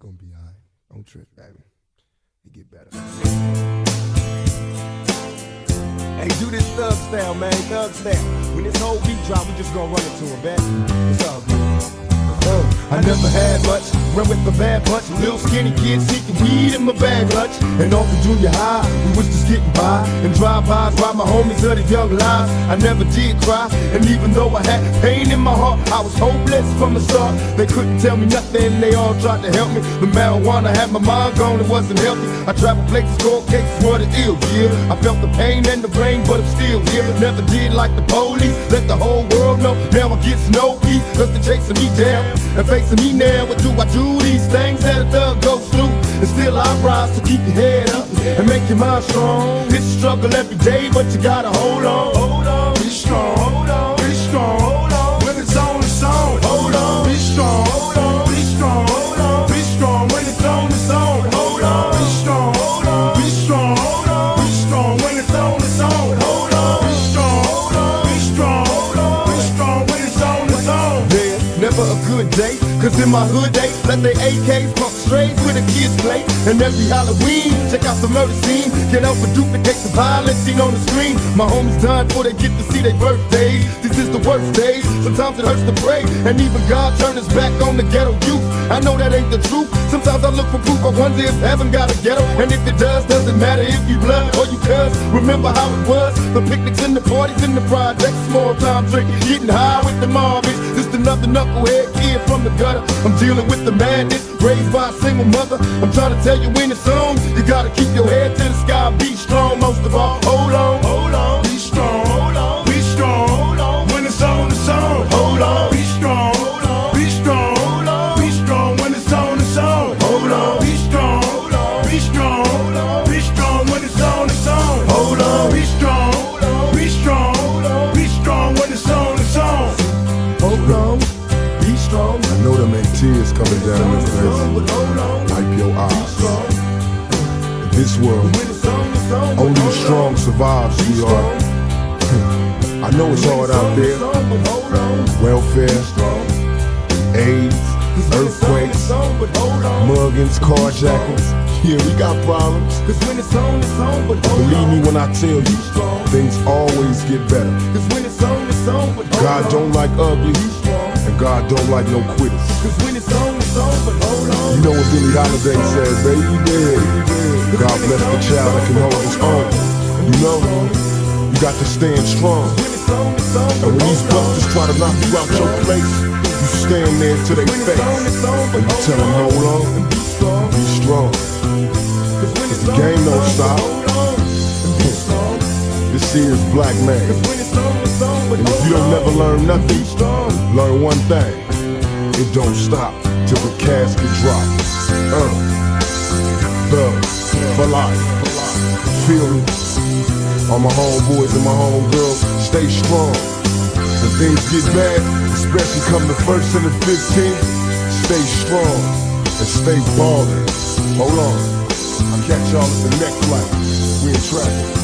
gonna be alright. Don't trip, baby. It get better. Hey, do this thug style, man, thug style. When this whole beat drop, we just gonna run into it, man. It's all good. I never had much, run with the bad bunch. Little skinny kid seeking weed in my bag lunch. And off the junior high, we was just getting by. And drive-bys while my homies of the young lives. I never did cry, and even though I had pain in my heart, I was hopeless from the start. They couldn't tell me nothing, they all tried to help me. The marijuana had my mind gone, it wasn't healthy. I traveled places, cold cases, what it is, yeah. I felt the pain and the rain, but I'm still here. Never did like the police, let the whole world know. Now I get no peace, cause they're chasing me down and facing me now. What do I do? These things that a thug goes through, and still I rise to keep your head up and make your mind strong. It's a struggle every day, but you gotta hold on. Hold on, be strong. Hold on, be strong. Hold on, when it's on, it's on. Hold on, be strong. Hold on, be strong. Hold on, be strong. When it's on, it's on. Hold on, be strong. Hold on, be strong. Hold on, be strong. When it's on, it's on. Hold on, be strong. Hold on, be strong. Hold on, be strong. When it's on, it's on. There's never a good day, cause in my hood they let their AKs pump strays where the kids play. And every Halloween, check out the murder scene. Can't help but duplicate the violence seen on the screen. My homies done before they get to see their birthdays. This is the worst days, sometimes it hurts to pray. And even God turned his back on the ghetto youth. I know that ain't the truth, sometimes I look for proof. I wonder if heaven got a ghetto. And if it does, doesn't matter if you blood or you cuz. Remember how it was, the picnics and the parties in the projects. Small time drinking, getting high with the Marvies. Just another knucklehead kid from the gutter. I'm dealing with the madness, raised by a single mother. I'm trying to tell you when it's on, you gotta keep your head to the sky. Be strong, most of all, hold on. Hold on, be strong. Hold on, be strong. Hold on, when it's on, it's on. Hold on, be strong. Hold on, be strong. Hold on, be strong. When it's on, it's on. Hold on, be strong. Hold on, be strong. Hold on, be strong. When it's on, it's on. Hold on, be strong. Hold on, be strong. Hold on, be strong. When it's on, it's on. Hold on, be strong. I know them ain't tears coming down your face. Wipe your eyes. In this world, only the strong survive, sweetheart. I know it's hard out there. Welfare, AIDS, earthquakes, muggings, carjackings. Yeah, we got problems. Believe me when I tell you, things always get better. God don't like ugly, and God don't like no quitters. You know what Billie Holiday said, baby? God bless the child that can hold his own. You know, you got to stand strong. And when these busters try to knock you out your place, you stand there to their face, and you tell them, hold on, be strong. Cause the game don't stop. This here is Black Man. And if you don't never learn nothing, learn one thing: it don't stop till the casket drops. Thug for life. Feel me? All my homeboys and my homegirls, stay strong. When things get bad, especially come the 1st and the 15th, stay strong and stay ballin'. Hold on, I'll catch y'all at the next flight. We in traffic.